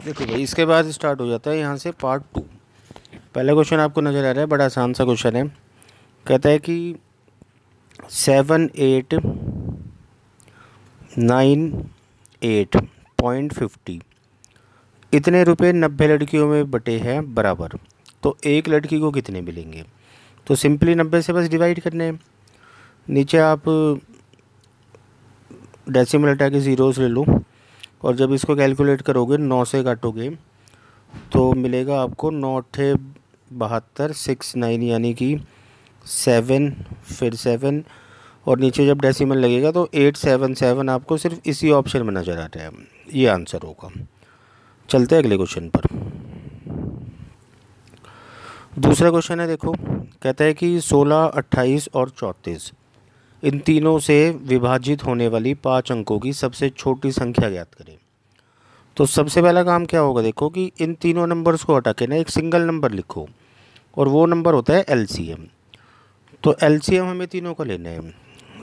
देखो भाई, इसके बाद स्टार्ट हो जाता है यहाँ से पार्ट 2। पहला क्वेश्चन आपको नज़र आ रहा है, बड़ा आसान सा क्वेश्चन है। कहता है कि 7,898.50 इतने रुपए 90 लड़कियों में बटे हैं बराबर, तो एक लड़की को कितने मिलेंगे। तो सिंपली 90 से बस डिवाइड करने हैं। नीचे आप डेसिमल हटा के ज़ीरोस ले लो, और जब इसको कैलकुलेट करोगे 9 से काटोगे तो मिलेगा आपको 9×8 = 69, यानी कि 7 फिर 7 और नीचे जब डेसिमल लगेगा तो 877 आपको सिर्फ इसी ऑप्शन में नज़र आ रहा है। ये आंसर होगा। चलते हैं अगले क्वेश्चन पर। दूसरा क्वेश्चन है, देखो कहता है कि 16, 28 और 34 इन तीनों से विभाजित होने वाली 5 अंकों की सबसे छोटी संख्या ज्ञात करें। तो सबसे पहला काम क्या होगा, देखो कि इन तीनों नंबर्स को हटा के ना एक सिंगल नंबर लिखो, और वो नंबर होता है एलसीएम। तो एलसीएम हमें तीनों का लेना है।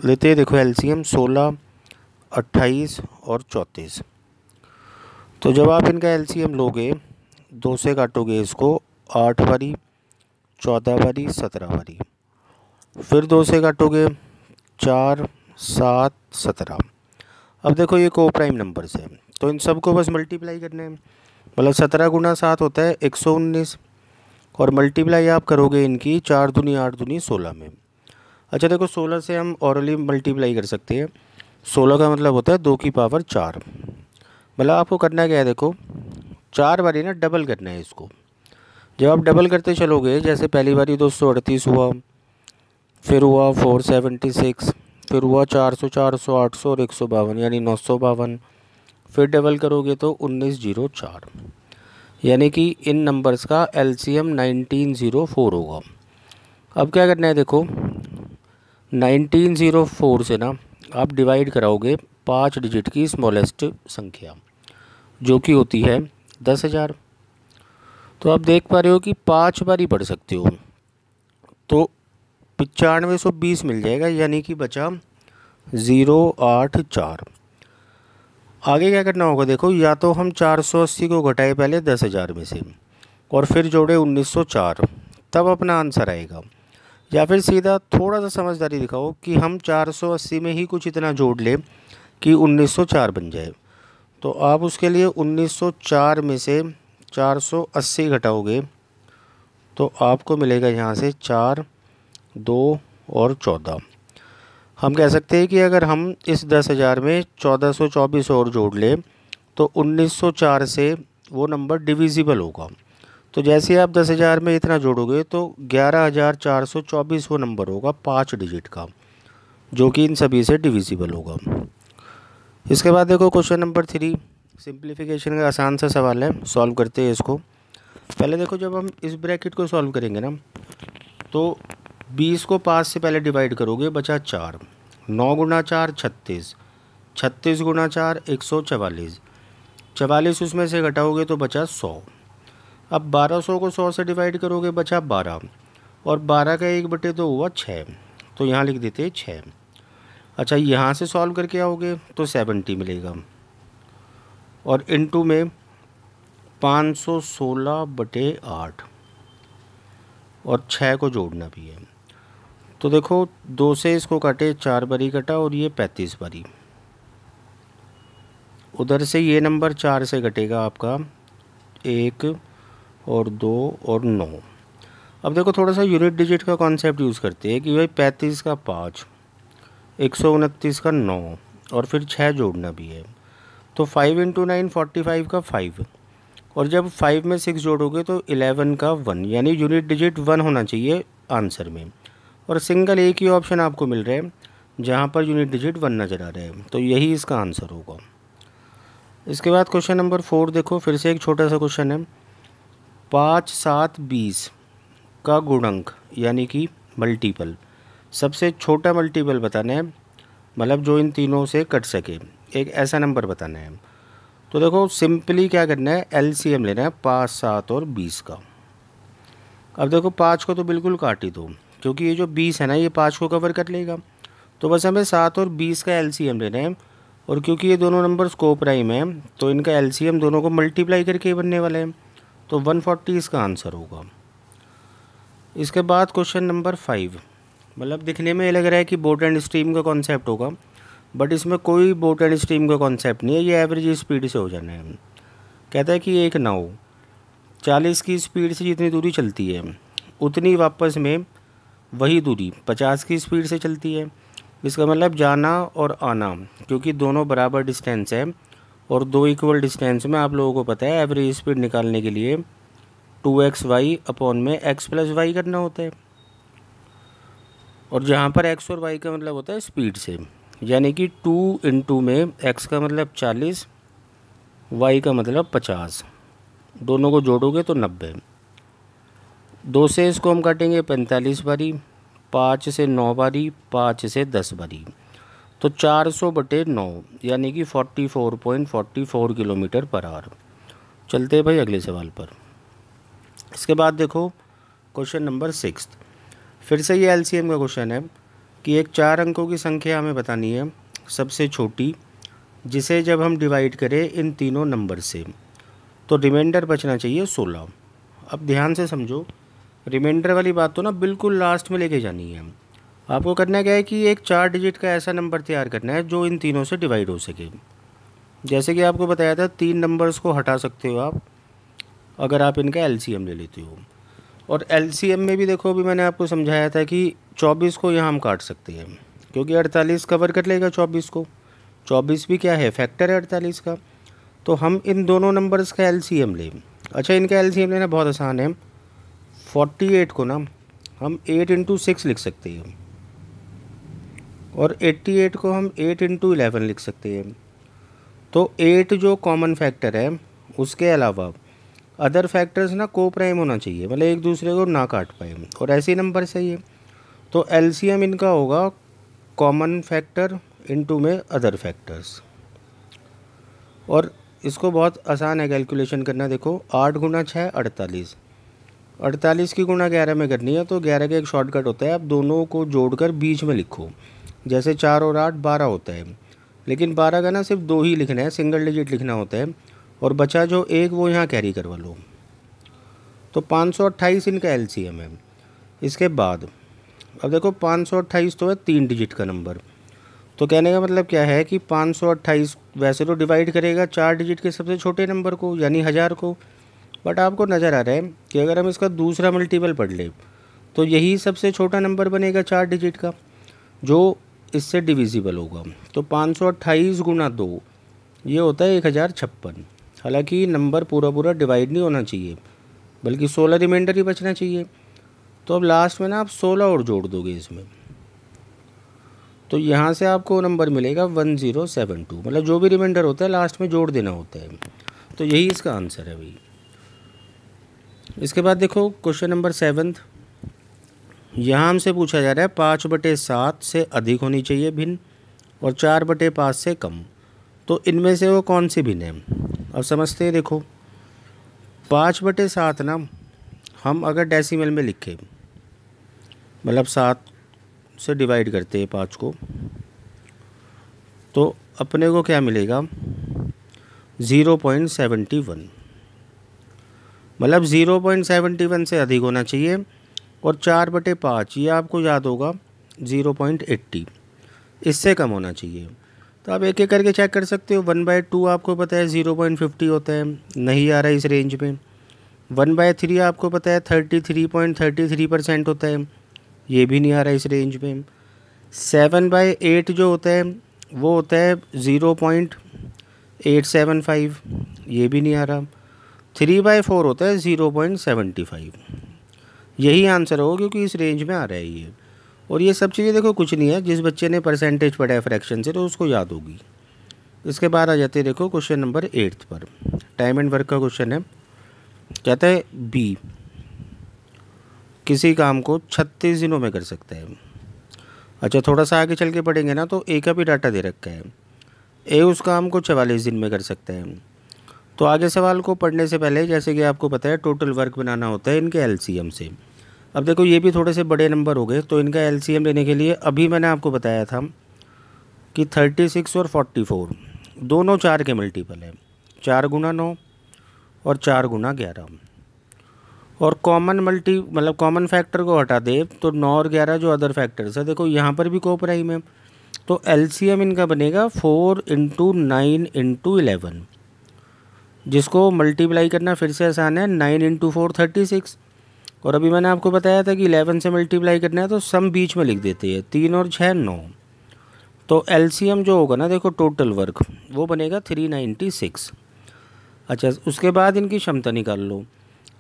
लेते हैं, देखो एलसीएम 16, 28 और 34। तो जब आप इनका एलसीएम लोगे, 2 से काटोगे इसको 8 बारी, 14 बारी, 17 बारी, फिर 2 से काटोगे 4, 7, 17। अब देखो ये को प्राइम नंबर्स हैं, तो इन सबको बस मल्टीप्लाई करना है। मतलब 17 × 7 होता है 119, और मल्टीप्लाई आप करोगे इनकी 4 दूनी 8 दूनी 16 में। अच्छा देखो, 16 से हम ऑरली मल्टीप्लाई कर सकते हैं। 16 का मतलब होता है 2 की पावर 4। मतलब आपको करना क्या है, देखो 4 बारी ना डबल करना है इसको। जब आप डबल करते चलोगे, जैसे पहली बारी 238 हुआ, फिर हुआ 476, फिर हुआ 400, 400, 800 और 152 यानी 952। फिर डबल करोगे तो 1904, यानी कि इन नंबर्स का एलसीएम 1904 होगा। अब क्या करना है, देखो 1904 से ना आप डिवाइड कराओगे 5 डिजिट की स्मॉलेस्ट संख्या, जो कि होती है 10,000। तो आप देख पा रहे हो कि 5 बारी पढ़ सकते हो, तो 9520 मिल जाएगा, यानी कि बचा 084। आगे क्या करना होगा, देखो या तो हम 480 को घटाए पहले 10,000 में से, और फिर जोड़े 1904, तब अपना आंसर आएगा। या फिर सीधा थोड़ा सा समझदारी दिखाओ कि हम 480 में ही कुछ इतना जोड़ लें कि 1904 बन जाए। तो आप उसके लिए 1904 में से 480 घटाओगे तो आपको मिलेगा यहाँ से 4, 2 और 14। हम कह सकते हैं कि अगर हम इस 10,000 में 1424 और जोड़ लें तो 1904 से वो नंबर डिविजिबल होगा। तो जैसे आप 10,000 में इतना जोड़ोगे तो 11,424 वो नंबर होगा 5 डिजिट का, जो कि इन सभी से डिविजिबल होगा। इसके बाद देखो क्वेश्चन नंबर 3, सिंप्लीफिकेशन का आसान सा सवाल है, सॉल्व करते हैं इसको। पहले देखो, जब हम इस ब्रैकेट को सॉल्व करेंगे ना, तो 20 को 5 से पहले डिवाइड करोगे, बचा 4। 9 × 4 36, 36 × 4 144, 44 उसमें से घटाओगे तो बचा 100। अब 1200 को 100 से डिवाइड करोगे, बचा 12, और 12 का 1/2 हुआ 6, तो यहाँ लिख देते 6। अच्छा, यहाँ से सॉल्व करके आओगे तो 70 मिलेगा, और इनटू में 516/8, और 6 को जोड़ना भी है। तो देखो 2 से इसको काटे 4 बारी कटा, और ये 35 बारी। उधर से ये नंबर 4 से कटेगा आपका 1 और 2 और 9। अब देखो थोड़ा सा यूनिट डिजिट का कॉन्सेप्ट यूज़ करते हैं कि भाई 35 का 5, 129 का 9, और फिर 6 जोड़ना भी है। तो 5 × 9 45 का 5, और जब 5 में 6 जोड़ोगे तो 11 का 1, यानी यूनिट डिजिट 1 होना चाहिए आंसर में, और सिंगल एक ही ऑप्शन आपको मिल रहा है जहाँ पर यूनिट डिजिट 1 नज़र आ रहा है, तो यही इसका आंसर होगा। इसके बाद क्वेश्चन नंबर 4 देखो, फिर से एक छोटा सा क्वेश्चन है। 5, 7, 20 का गुणक यानी कि मल्टीपल, सबसे छोटा मल्टीपल बताना है, मतलब जो इन तीनों से कट सके, एक ऐसा नंबर बताना है। तो देखो सिंपली क्या करना है, एलसीएम लेना है 5, 7 और 20 का। अब देखो 5 को तो बिल्कुल काट ही दो, क्योंकि ये जो 20 है ना, ये 5 को कवर कर लेगा। तो बस हमें 7 और 20 का एलसीएम लेना है, और क्योंकि ये दोनों नंबर्स को प्राइम है तो इनका एलसीएम दोनों को मल्टीप्लाई करके बनने वाला है, तो 140 इसका आंसर होगा। इसके बाद क्वेश्चन नंबर 5, मतलब दिखने में ये लग रहा है कि बोट एंड स्ट्रीम का कॉन्सेप्ट होगा, बट इसमें कोई बोट एंड स्ट्रीम का कॉन्सेप्ट नहीं है, ये एवरेज स्पीड से हो जाना है। कहता है कि एक नाव 40 की स्पीड से जितनी दूरी चलती है उतनी वापस में वही दूरी 50 की स्पीड से चलती है। इसका मतलब जाना और आना, क्योंकि दोनों बराबर डिस्टेंस है और दो इक्वल डिस्टेंस में आप लोगों को पता है एवरेज स्पीड निकालने के लिए 2xy अपॉन में x प्लस वाई करना होता है। और जहाँ पर x और y का मतलब होता है स्पीड से, यानी कि 2 इंटू में x का मतलब 40, y का मतलब 50, दोनों को जोड़ोगे तो 90। 2 से इसको हम काटेंगे 45 बारी, 5 से 9 बारी, 5 से 10 बारी, तो 400/9 यानी कि 44.44 किलोमीटर पर आवर। चलते हैं भाई अगले सवाल पर। इसके बाद देखो क्वेश्चन नंबर 6, फिर से ये एलसीएम का क्वेश्चन है कि एक 4 अंकों की संख्या हमें बतानी है सबसे छोटी, जिसे जब हम डिवाइड करें इन तीनों नंबर से तो रिमाइंडर बचना चाहिए 16। अब ध्यान से समझो, रिमाइंडर वाली बात तो ना बिल्कुल लास्ट में लेके जानी है। आपको करना क्या है कि एक 4 डिजिट का ऐसा नंबर तैयार करना है जो इन तीनों से डिवाइड हो सके। जैसे कि आपको बताया था 3 नंबर्स को हटा सकते हो आप अगर आप इनका एलसीएम ले लेते हो। और एलसीएम में भी देखो, अभी मैंने आपको समझाया था कि 24 को यहाँ हम काट सकते हैं, क्योंकि 48 कवर कर लेगा 24 को। 24 भी क्या है, फैक्टर है 48 का। तो हम इन दोनों नंबर्स का एलसीएम लें। अच्छा, इनका एलसीएम लेना बहुत आसान है। 48 को ना हम 8 इंटू 6 लिख सकते हैं और 88 को हम 8 इंटू 11 लिख सकते हैं। तो 8 जो कॉमन फैक्टर है, उसके अलावा अदर फैक्टर्स ना को प्राइम होना चाहिए, मतलब एक दूसरे को ना काट पाए, और ऐसे ही नंबर सही है। तो एलसीएम इनका होगा कॉमन फैक्टर इंटू में अदर फैक्टर्स। और इसको बहुत आसान है कैलकुलेशन करना। देखो 8 गुना 6 48, 48 की गुना 11 में करनी है, तो 11 का एक शॉर्टकट होता है, आप दोनों को जोड़कर बीच में लिखो। जैसे 4 और 8 12 होता है, लेकिन 12 का ना सिर्फ 2 ही लिखना है, सिंगल डिजिट लिखना होता है, और बचा जो एक वो यहाँ कैरी करवा लो। तो 528 इनका एलसीएम है। इसके बाद अब देखो 528 तो है 3 डिजिट का नंबर, तो कहने का मतलब क्या है कि 528 वैसे तो डिवाइड करेगा 4 डिजिट के सबसे छोटे नंबर को, यानी 1000 को, बट आपको नज़र आ रहा है कि अगर हम इसका दूसरा मल्टीपल पढ़ लें तो यही सबसे छोटा नंबर बनेगा 4 डिजिट का, जो इससे डिविजिबल होगा। तो 528 गुना 2 ये होता है 1056। हालांकि नंबर पूरा पूरा डिवाइड नहीं होना चाहिए, बल्कि 16 रिमाइंडर ही बचना चाहिए। तो अब लास्ट में ना आप 16 और जोड़ दोगे इसमें, तो यहाँ से आपको नंबर मिलेगा 1072, मतलब जो भी रिमाइंडर होता है लास्ट में जोड़ देना होता है। तो यही इसका आंसर है भाई। इसके बाद देखो क्वेश्चन नंबर 7, यहाँ हमसे पूछा जा रहा है 5/7 से अधिक होनी चाहिए भिन्न और 4/5 से कम, तो इनमें से वो कौन सी भिन्न है। अब समझते हैं। देखो 5/7 ना हम अगर डेसिमल में लिखें, मतलब 7 से डिवाइड करते हैं 5 को, तो अपने को क्या मिलेगा 0.71, मतलब 0.71 से अधिक होना चाहिए। और 4/5 ये आपको याद होगा 0.80, इससे कम होना चाहिए। तो आप एक एक करके चेक कर सकते हो। 1/2 आपको पता है 0.50 होता है, नहीं आ रहा है इस रेंज में। 1/3 आपको पता है 33.33% होता है, ये भी नहीं आ रहा है इस रेंज में। 7/8 जो होता है वो होता है 0.875, ये भी नहीं आ रहा। 3/4 होता है 0.75, यही आंसर होगा क्योंकि इस रेंज में आ रहा है ये। और ये सब चीज़ें देखो कुछ नहीं है, जिस बच्चे ने परसेंटेज पढ़ा है फ्रैक्शन से तो उसको याद होगी। इसके बाद आ जाते हैं देखो क्वेश्चन नंबर 8 पर। टाइम एंड वर्क का क्वेश्चन है। कहता है बी किसी काम को 36 दिनों में कर सकता है। अच्छा, थोड़ा सा आगे चल के पढ़ेंगे ना तो ए का भी डाटा दे रखा है। ए उस काम को 44 दिन में कर सकता है। तो आगे सवाल को पढ़ने से पहले जैसे कि आपको पता है टोटल वर्क बनाना होता है इनके एलसीएम से। अब देखो ये भी थोड़े से बड़े नंबर हो गए, तो इनका एलसीएम लेने के लिए अभी मैंने आपको बताया था कि 36 और 44 दोनों 4 के मल्टीपल है, 4 गुना 9 और 4 गुना 11। और कॉमन फैक्टर को हटा दे तो 9 और 11 जो अदर फैक्टर्स है, देखो यहाँ पर भी को प्राइम है, तो एलसीएम इनका बनेगा 4 इंटू 9 इंटू 11, जिसको मल्टीप्लाई करना फिर से आसान है, 9 इंटू 4 36। और अभी मैंने आपको बताया था कि 11 से मल्टीप्लाई करना है तो सम बीच में लिख देते हैं, 3 और 6 9। तो एलसीएम जो होगा ना, देखो टोटल वर्क वो बनेगा 396। अच्छा, उसके बाद इनकी क्षमता निकाल लो।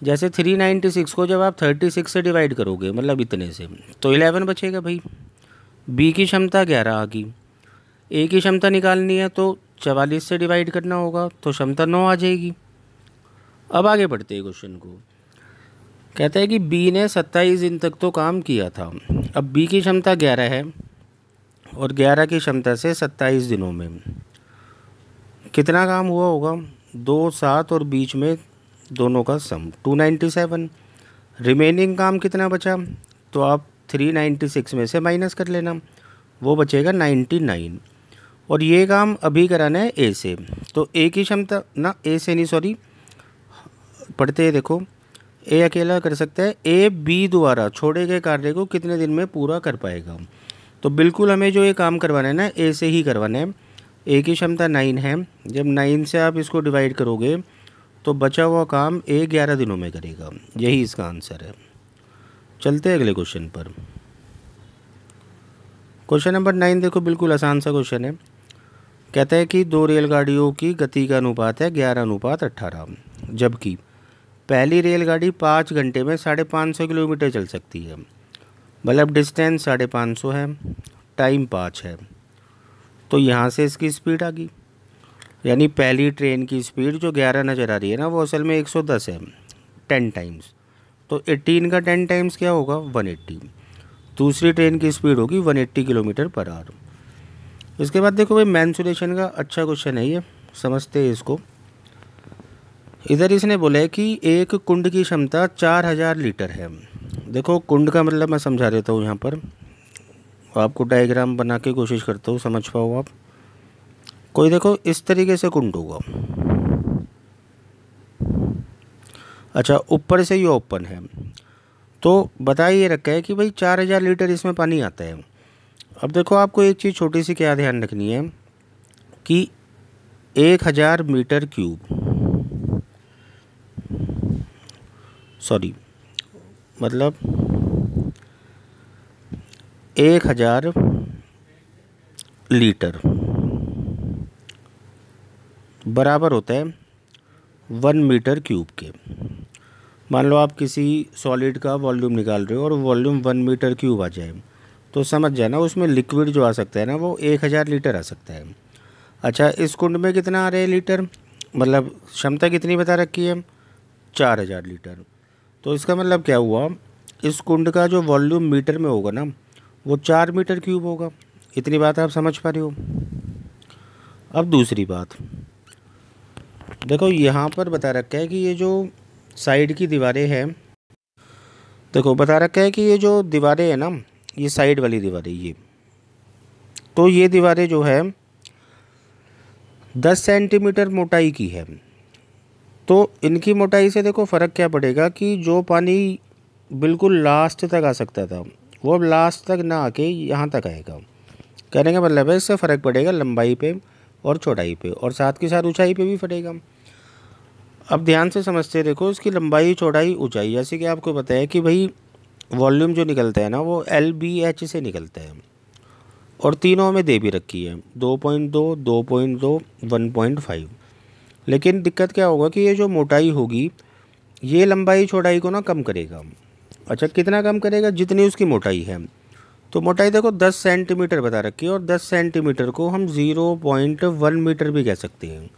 जैसे 396 को जब आप 36 से डिवाइड करोगे, मतलब इतने से, तो 11 बचेगा भाई। बी की क्षमता 11 आ गई। ए की क्षमता निकालनी है तो 44 से डिवाइड करना होगा, तो क्षमता 9 आ जाएगी। अब आगे बढ़ते हैं क्वेश्चन को। कहता है कि बी ने 27 दिन तक तो काम किया था। अब बी की क्षमता 11 है और 11 की क्षमता से 27 दिनों में कितना काम हुआ होगा? 2 7 और बीच में दोनों का सम 297। रिमेनिंग काम कितना बचा? तो आप 396 में से माइनस कर लेना, वो बचेगा 99। और ये काम अभी कराना है ए से, तो ए की क्षमता ना, ए से नहीं सॉरी, पढ़ते हैं देखो, ए अकेला कर सकता है, ए बी द्वारा छोड़े गए कार्य को कितने दिन में पूरा कर पाएगा। तो बिल्कुल हमें जो ये काम करवाना है ना, ए से ही करवाना है। ए की क्षमता 9 है, जब 9 से आप इसको डिवाइड करोगे तो बचा हुआ काम ए 11 दिनों में करेगा। यही इसका आंसर है। चलते हैं अगले क्वेश्चन पर। क्वेश्चन नंबर 9 देखो, बिल्कुल आसान सा क्वेश्चन है। कहता है कि 2 रेलगाड़ियों की गति का अनुपात है 11:18, जबकि पहली रेलगाड़ी 5 घंटे में 550 किलोमीटर चल सकती है। मतलब डिस्टेंस 550 है, टाइम 5 है, तो यहाँ से इसकी स्पीड आ गई। यानी पहली ट्रेन की स्पीड जो 11 नज़र आ रही है ना, वो असल में 110 है, 10 टाइम्स। तो 18 का 10 टाइम्स क्या होगा? 180। दूसरी ट्रेन की स्पीड होगी 180 किलोमीटर पर आवर। इसके बाद देखो भाई, मेंसुरेशन का अच्छा क्वेश्चन है ये, समझते हैं इसको। इधर इसने बोला है कि एक कुंड की क्षमता 4000 लीटर है। देखो कुंड का मतलब मैं समझा देता हूँ यहाँ पर, आपको डायग्राम बना के कोशिश करता हूँ समझ पाओ आप। कोई देखो इस तरीके से कुंड होगा, अच्छा ऊपर से ये ओपन है, तो बता ये रखा है कि भाई 4000 लीटर इसमें पानी आता है। अब देखो आपको एक चीज़ छोटी सी क्या ध्यान रखनी है कि 1000 मीटर क्यूब, सॉरी मतलब 1000 लीटर बराबर होता है 1 मीटर क्यूब के। मान लो आप किसी सॉलिड का वॉल्यूम निकाल रहे हो और वॉल्यूम 1 मीटर क्यूब आ जाए, तो समझ जाना उसमें लिक्विड जो आ सकता है ना, वो 1000 लीटर आ सकता है। अच्छा, इस कुंड में कितना आ रहा है लीटर, मतलब क्षमता कितनी बता रखी है? 4000 लीटर। तो इसका मतलब क्या हुआ, इस कुंड का जो वॉल्यूम मीटर में होगा ना, वो 4 मीटर क्यूब होगा। इतनी बात आप समझ पा रहे हो। अब दूसरी बात देखो, यहाँ पर बता रखा है कि ये जो साइड की दीवारें हैं, देखो बता रखा है कि ये जो दीवारें हैं ना, ये साइड वाली दीवारें, ये तो ये दीवारें जो है 10 सेंटीमीटर मोटाई की है। तो इनकी मोटाई से देखो फ़र्क क्या पड़ेगा कि जो पानी बिल्कुल लास्ट तक आ सकता था, वो अब लास्ट तक ना आके यहाँ तक आएगा। कहने का मतलब है इससे फ़र्क पड़ेगा लंबाई पे और चौड़ाई पे, और साथ के साथ ऊंचाई पे भी पड़ेगा। अब ध्यान से समझते देखो, इसकी लंबाई चौड़ाई ऊंचाई, जैसे कि आपको पता है कि भाई वॉल्यूम जो निकलता है ना, वो LBH से निकलता है, और तीनों में दे भी रखी है 2.2, 2.2, 1.5। लेकिन दिक्कत क्या होगा कि ये जो मोटाई होगी, ये लंबाई चौड़ाई को ना कम करेगा। अच्छा, कितना कम करेगा? जितनी उसकी मोटाई है। तो मोटाई देखो 10 सेंटीमीटर बता रखी है, और 10 सेंटीमीटर को हम 0.1 मीटर भी कह सकते हैं।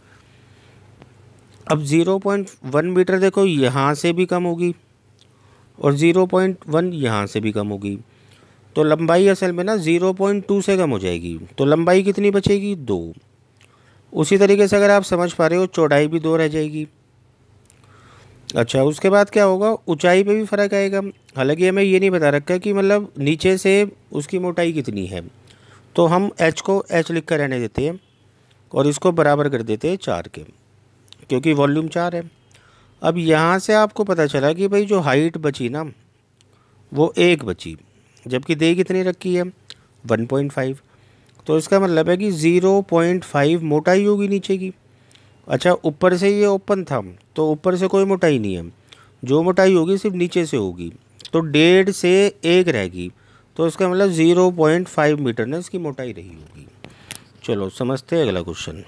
अब 0.1 मीटर देखो यहाँ से भी कम होगी, और 0.1 यहाँ से भी कम होगी, तो लंबाई असल में ना 0.2 से कम हो जाएगी। तो लंबाई कितनी बचेगी? 2। उसी तरीके से अगर आप समझ पा रहे हो, चौड़ाई भी 2 रह जाएगी। अच्छा, उसके बाद क्या होगा? ऊंचाई पे भी फ़र्क आएगा। हालांकि हमें ये नहीं बता रखा कि मतलब नीचे से उसकी मोटाई कितनी है, तो हम h को h लिख कर रहने देते हैं और इसको बराबर कर देते हैं 4 के, क्योंकि वॉल्यूम 4 है। अब यहाँ से आपको पता चला कि भाई जो हाइट बची ना वो 1 बची, जबकि दे कितनी रखी है 1.5, तो इसका मतलब है कि 0.5 मोटाई होगी नीचे की। अच्छा, ऊपर से ये ओपन था तो ऊपर से कोई मोटाई नहीं है, जो मोटाई होगी सिर्फ नीचे से होगी, तो 1.5 से 1 रहेगी, तो इसका मतलब 0.5 मीटर ने इसकी मोटाई रही होगी। चलो समझते हैं अगला क्वेश्चन।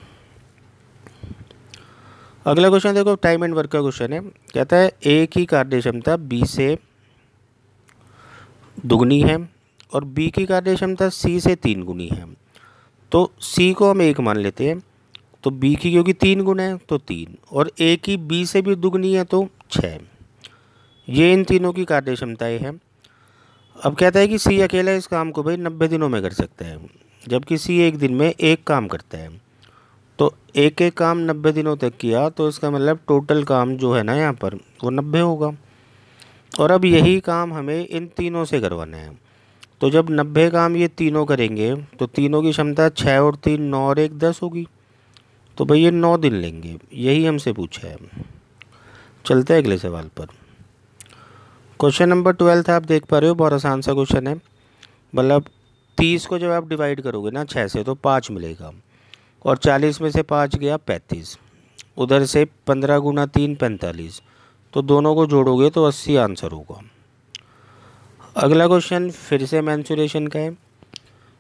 अगला क्वेश्चन देखो, टाइम एंड वर्क का क्वेश्चन है। कहता है ए की कार्य क्षमता बी से दुगनी है और बी की कार्य क्षमता सी से 3 गुनी है। तो सी को हम 1 मान लेते हैं, तो बी की क्योंकि 3 गुना है तो 3, और ए की बी से भी दुगनी है तो 6। ये इन तीनों की कार्य क्षमताएँ हैं। अब कहता है कि सी अकेला इस काम को भाई 90 दिनों में कर सकता है, जबकि सी एक दिन में 1 काम करता है। तो एक एक काम 90 दिनों तक किया, तो इसका मतलब टोटल काम जो है ना यहाँ पर वो 90 होगा। और अब यही काम हमें इन तीनों से करवाना है। तो जब 90 काम ये तीनों करेंगे तो तीनों की क्षमता 6 और 3 9 और 1 10 होगी। तो भाई ये 9 दिन लेंगे, यही हमसे पूछा है। चलते हैं अगले सवाल पर। क्वेश्चन नंबर 12 आप देख पा रहे हो, बहुत आसान सा क्वेश्चन है। मतलब 30 को जब आप डिवाइड करोगे ना 6 से तो 5 मिलेगा, और 40 में से 5 गया 35, उधर से 15 गुना 3 45, तो दोनों को जोड़ोगे तो 80 आंसर होगा। अगला क्वेश्चन फिर से मेंसुरेशन का है।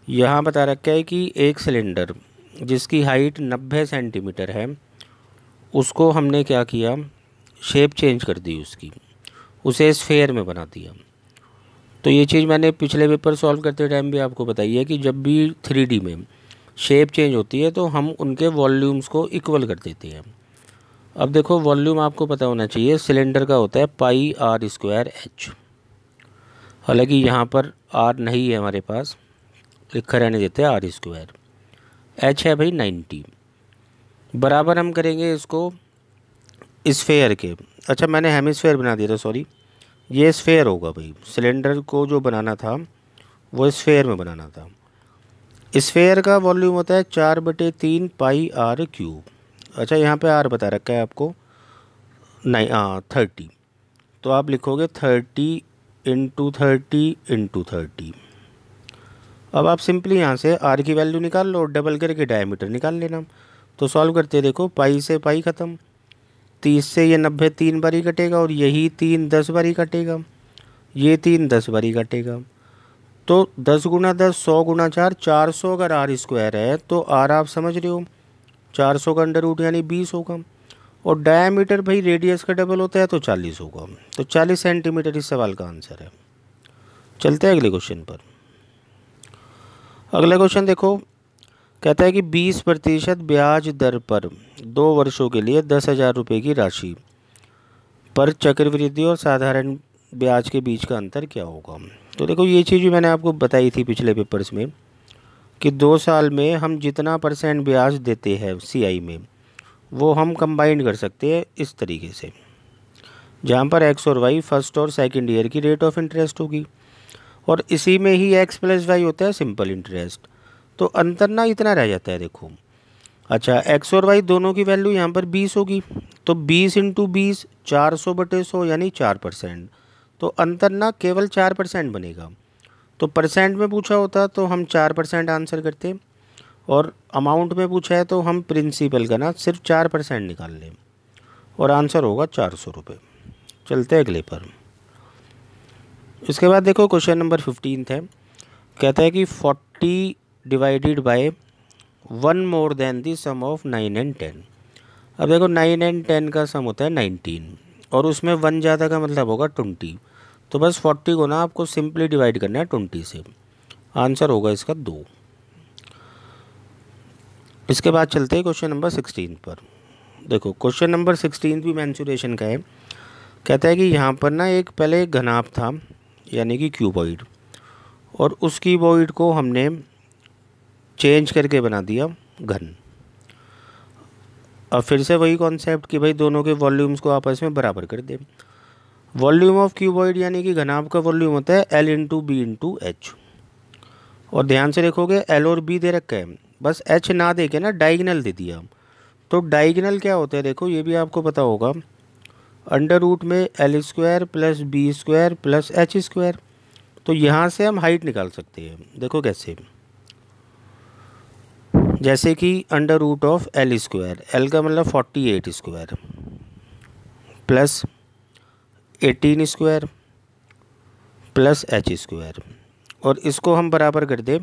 यहाँ बता रखा है कि एक सिलेंडर जिसकी हाइट 90 सेंटीमीटर है, उसको हमने क्या किया, शेप चेंज कर दी उसकी, उसे स्फेयर में बना दिया। तो ये चीज़ मैंने पिछले पेपर सॉल्व करते टाइम भी आपको बताई है कि जब भी 3D में शेप चेंज होती है तो हम उनके वॉल्यूम्स को इक्वल कर देते हैं। अब देखो वॉल्यूम आपको पता होना चाहिए, सिलेंडर का होता है पाई आर स्क्वायर एच। हालांकि यहाँ पर आर नहीं है हमारे पास, लिखा रहने देते हैं आर स्क्वायर। एच है भाई 90, बराबर हम करेंगे इसको स्फेयर के। अच्छा मैंने हेमिस्फेयर बना दिया था, सॉरी, ये स्फेयर होगा भाई। सिलेंडर को जो बनाना था वो स्फेयर में बनाना था। स्फेयर का वॉल्यूम होता है 4/3 पाई आर क्यूब। अच्छा यहाँ पे आर बता रखा है आपको, नहीं 30, तो आप लिखोगे 30 × 30 × 30। अब आप सिंपली यहाँ से आर की वैल्यू निकाल लो, डबल करके डायमीटर निकाल लेना। तो सॉल्व करते देखो, पाई से पाई ख़त्म, 30 से ये 90 3 बारी कटेगा, और यही 3 10 बारी कटेगा, ये 3 10 बारी कटेगा। तो 10 गुना 10 100 गुना 4 400 अगर आर स्क्वायर है तो आर आप समझ रहे हो 400 का अंडर रूट यानी 20 होगा, और डायमीटर भाई रेडियस का डबल होता है तो 40 होगा। तो 40 सेंटीमीटर इस सवाल का आंसर है। चलते हैं अगले क्वेश्चन पर। अगला क्वेश्चन देखो, कहता है कि 20% ब्याज दर पर 2 वर्षों के लिए 10,000 रुपये की राशि पर चक्रवृद्धि और साधारण ब्याज के बीच का अंतर क्या होगा। तो देखो ये चीज़ भी मैंने आपको बताई थी पिछले पेपर्स में कि 2 साल में हम जितना % ब्याज देते हैं CI में वो हम कंबाइन कर सकते हैं इस तरीके से, जहाँ पर x और y फर्स्ट और सेकंड ईयर की रेट ऑफ इंटरेस्ट होगी, और इसी में ही x + y होता है सिंपल इंटरेस्ट। तो अंतर ना इतना रह जाता है देखो। अच्छा x और y दोनों की वैल्यू यहाँ पर 20 होगी, तो 20 × 20 400/100 यानी 4%। तो अंतर ना केवल 4% बनेगा। तो परसेंट में पूछा होता तो हम 4% आंसर करते, और अमाउंट में पूछा है तो हम प्रिंसिपल का ना सिर्फ 4% निकाल लें, और आंसर होगा 400 रुपये। चलते हैं अगले पर। इसके बाद देखो क्वेश्चन नंबर 15 है। कहता है कि 40 divided by 1 more than the sum of 9 and 10। अब देखो 9 and 10 का सम होता है 19, और उसमें 1 ज़्यादा का मतलब होगा 20। तो बस 40 को ना आपको सिंपली डिवाइड करना है 20 से, आंसर होगा इसका 2। इसके बाद चलते हैं क्वेश्चन नंबर 16 पर। देखो क्वेश्चन नंबर 16 भी मेंसुरेशन का है। कहता है कि यहाँ पर ना एक पहले घनाभ था यानी कि क्यूबॉइड, और उस क्यूबॉइड को हमने चेंज करके बना दिया घन। अब फिर से वही कॉन्सेप्ट कि भाई दोनों के वॉल्यूम्स को आपस में बराबर कर दे। वॉल्यूम ऑफ क्यूबॉइड यानी कि घनाभ का वॉल्यूम होता है L × B × H, और ध्यान से देखोगे एल और बी दे रखा है, बस एच ना दे के ना डाइगनल दे दिया। तो डाइगनल क्या होता है देखो, ये भी आपको पता होगा, अंडर रूट में L square plus B square plus H square. तो यहाँ से हम हाइट निकाल सकते हैं, देखो कैसे, जैसे कि under root of L square, L का मतलब 48 square plus 18 square plus H square, और इसको हम बराबर कर दें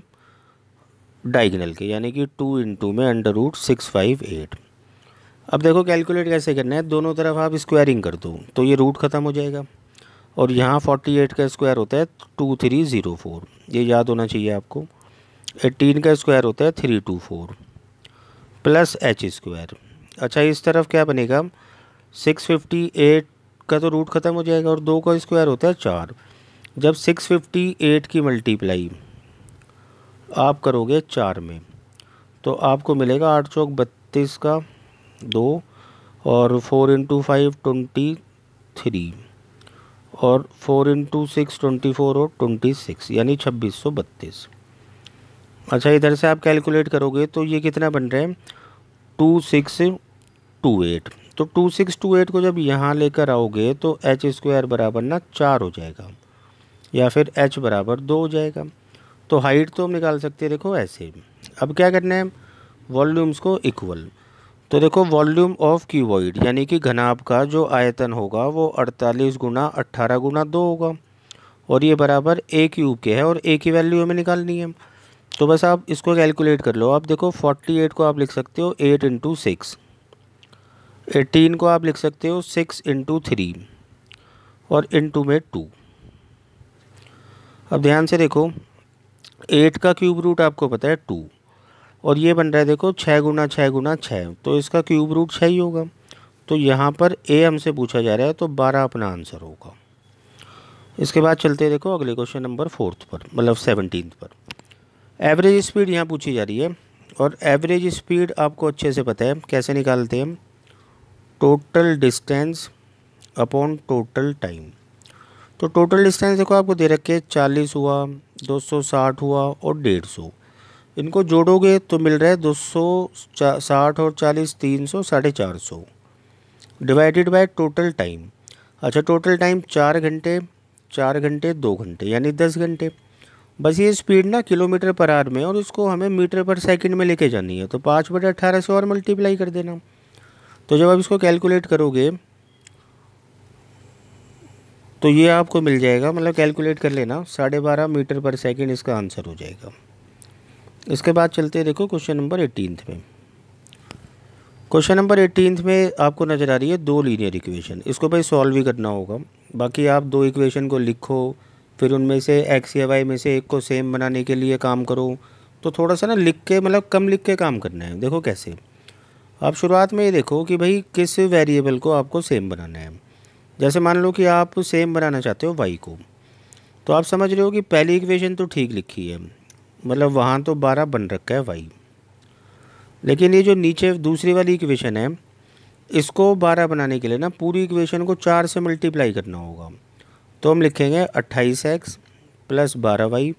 डाइगनल के, यानी कि 2 इंटू में अंडर रूट 658। अब देखो कैलकुलेट कैसे करना है, दोनों तरफ आप स्क्वायरिंग कर दो तो ये रूट ख़त्म हो जाएगा, और यहाँ 48 का स्क्वायर होता है 2304, ये याद होना चाहिए आपको। 18 का स्क्वायर होता है 324 प्लस एच स्क्वायर। अच्छा, इस तरफ क्या बनेगा, 658 का तो रूट ख़त्म हो जाएगा, और 2 का स्क्वायर होता है 4। जब 658 की मल्टीप्लाई आप करोगे 4 में तो आपको मिलेगा 8 चौक 32 का 2, और 4 इंटू 5 23, और 4 इंटू 6 24 और 26, यानी 2632। अच्छा, इधर से आप कैलकुलेट करोगे तो ये कितना बन रहा है, 2628। तो 2628 को जब यहाँ लेकर आओगे तो एच स्क्वायर बराबर ना 4 हो जाएगा, या फिर एच बराबर 2 हो जाएगा। तो हाइट तो हम निकाल सकते हैं देखो ऐसे। अब क्या करना है, वॉल्यूम्स को इक्वल। तो देखो वॉल्यूम ऑफ क्यूबॉइड यानी कि घनाभ का जो आयतन होगा वो 48 गुना 18 गुना 2 होगा, और ये बराबर ए क्यूब के है, और ए की वैल्यू हमें निकालनी है। तो बस आप इसको कैलकुलेट कर लो। आप देखो 48 को आप लिख सकते हो 8 इंटू 6, 18 को आप लिख सकते हो 6 इंटू 3, और इंटू में 2। अब ध्यान से देखो 8 का क्यूब रूट आपको पता है 2, और ये बन रहा है देखो 6 गुना 6 गुना 6, तो इसका क्यूब रूट 6 ही होगा। तो यहाँ पर ए हमसे पूछा जा रहा है, तो 12 अपना आंसर होगा। इसके बाद चलते हैं देखो अगले क्वेश्चन नंबर 4 पर, मतलब 17 पर। एवरेज स्पीड यहाँ पूछी जा रही है, और एवरेज स्पीड आपको अच्छे से पता है कैसे निकालते हैं, total distance upon total time. तो टोटल डिस्टेंस देखो आपको दे रखे 40 हुआ, 260 हुआ और 150। इनको जोड़ोगे तो मिल रहा है 260 और 40 300 450 डिवाइडेड बाय टोटल टाइम। अच्छा, टोटल टाइम 4 घंटे 4 घंटे 2 घंटे यानी 10 घंटे। बस ये स्पीड ना किलोमीटर पर आवर में, और इसको हमें मीटर पर सेकंड में लेके जानी है, तो 5/18 से और मल्टीप्लाई कर देना। तो जब आप इसको कैलकुलेट करोगे तो ये आपको मिल जाएगा, मतलब कैलकुलेट कर लेना, 12.5 मीटर पर सेकंड इसका आंसर हो जाएगा। इसके बाद चलते हैं देखो क्वेश्चन नंबर 18 में। क्वेश्चन नंबर 18 में आपको नज़र आ रही है 2 लीनियर इक्वेशन, इसको भाई सॉल्व भी करना होगा। बाकी आप 2 इक्वेशन को लिखो, फिर उनमें से एक्स या वाई में से एक को सेम बनाने के लिए काम करो। तो थोड़ा सा ना लिख के, मतलब कम लिख के काम करना है। देखो कैसे, आप शुरुआत में ये देखो कि भाई किस वेरिएबल को आपको सेम बनाना है। जैसे मान लो कि आप सेम बनाना चाहते हो वाई को, तो आप समझ रहे हो कि पहली इक्वेशन तो ठीक लिखी है, मतलब वहाँ तो 12 बन रखा है वाई, लेकिन ये जो नीचे दूसरी वाली इक्वेशन है इसको 12 बनाने के लिए ना पूरी इक्वेशन को 4 से मल्टीप्लाई करना होगा। तो हम लिखेंगे 28x प्लस 12y,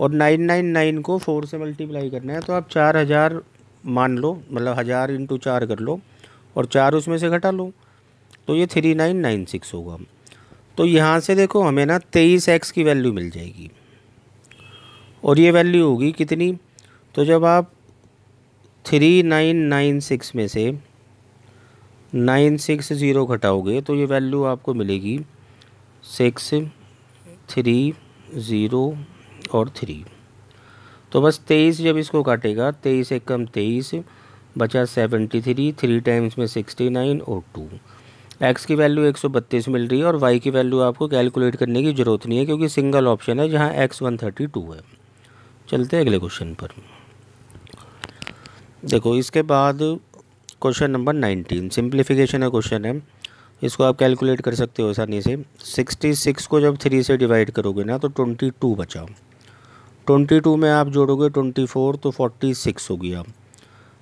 और 999 को 4 से मल्टीप्लाई करना है, तो आप 4000 मान लो, मतलब 1000 इंटू 4 कर लो, और 4 उसमें से घटा लो, तो ये 3996 होगा। तो यहाँ से देखो हमें ना 23x की वैल्यू मिल जाएगी, और ये वैल्यू होगी कितनी, तो जब आप 3996 में से 960 घटाओगे तो ये वैल्यू आपको मिलेगी 6 3 0 और 3। तो बस 23 जब इसको काटेगा, 23 एक कम 23 बचा 73, 3 टाइम्स में 69 और 2। एक्स की वैल्यू 132 मिल रही है, और वाई की वैल्यू आपको कैलकुलेट करने की ज़रूरत नहीं है, क्योंकि सिंगल ऑप्शन है जहाँ एक्स 132 है। चलते हैं अगले क्वेश्चन पर। देखो इसके बाद क्वेश्चन नंबर 19 सिंप्लीफिकेशन का क्वेश्चन है, इसको आप कैलकुलेट कर सकते हो आसानी से। 66 को जब 3 से डिवाइड करोगे ना तो 22 बचा, 22 में आप जोड़ोगे 24 तो 46 हो गया।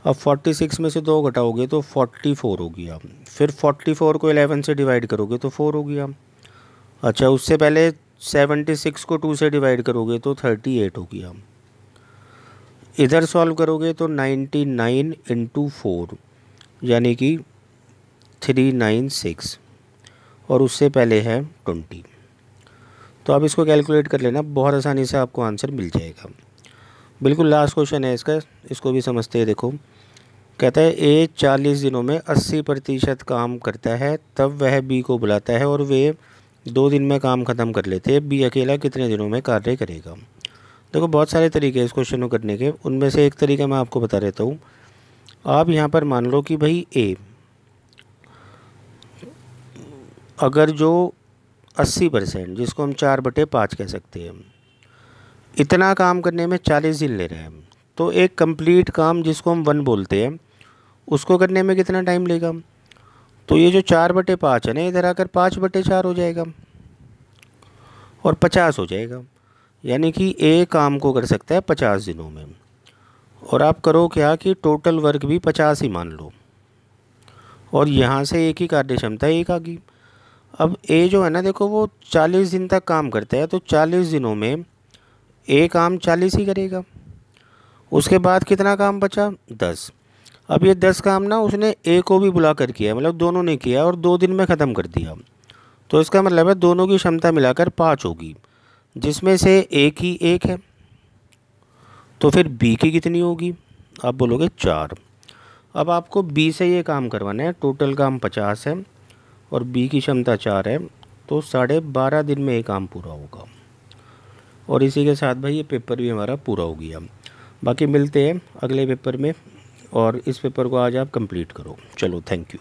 अब 46 में से 2 घटाओगे तो 44 हो गया, फिर 44 को 11 से डिवाइड करोगे तो 4 हो गया। अच्छा, उससे पहले 76 को 2 से डिवाइड करोगे तो 38 हो गया। इधर सॉल्व करोगे तो 99 इंटू 4 यानी कि 396 और उससे पहले है 20। तो आप इसको कैलकुलेट कर लेना, बहुत आसानी से आपको आंसर मिल जाएगा। बिल्कुल लास्ट क्वेश्चन है इसका, इसको भी समझते हैं। देखो कहता है ए 40 दिनों में 80% काम करता है, तब वह बी को बुलाता है और वे 2 दिन में काम ख़त्म कर लेते हैं। बी अकेला कितने दिनों में कार्य करेगा। देखो बहुत सारे तरीके हैं इस क्वेश्चन को करने के, उनमें से एक तरीका मैं आपको बता देता हूँ। आप यहाँ पर मान लो कि भाई ए अगर जो 80% जिसको हम 4/5 कह सकते हैं, इतना काम करने में 40 दिन ले रहे हैं, तो एक कंप्लीट काम जिसको हम 1 बोलते हैं उसको करने में कितना टाइम लेगा। तो ये जो 4/5 है ना, इधर आकर 5/4 हो जाएगा और 50 हो जाएगा। यानी कि ए काम को कर सकता है 50 दिनों में। और आप करो क्या कि टोटल वर्क भी 50 ही मान लो, और यहाँ से एक ही कार्य क्षमता एक आ गई। अब ए जो है ना, देखो वो 40 दिन तक काम करता है, तो 40 दिनों में ए काम 40 ही करेगा। उसके बाद कितना काम बचा, 10। अब ये 10 काम ना उसने ए को भी बुला कर किया, मतलब दोनों ने किया और 2 दिन में ख़त्म कर दिया। तो इसका मतलब है दोनों की क्षमता मिलाकर 5 होगी, जिसमें से ए की 1 है। तो फिर बी की कितनी होगी, आप बोलोगे 4। अब आपको बी से ये काम करवाना है, टोटल काम 50 है और बी की क्षमता 4 है, तो 12.5 दिन में ये काम पूरा होगा। और इसी के साथ भाई ये पेपर भी हमारा पूरा हो गया। बाकी मिलते हैं अगले पेपर में, और इस पेपर को आज आप कंप्लीट करो। चलो, थैंक यू।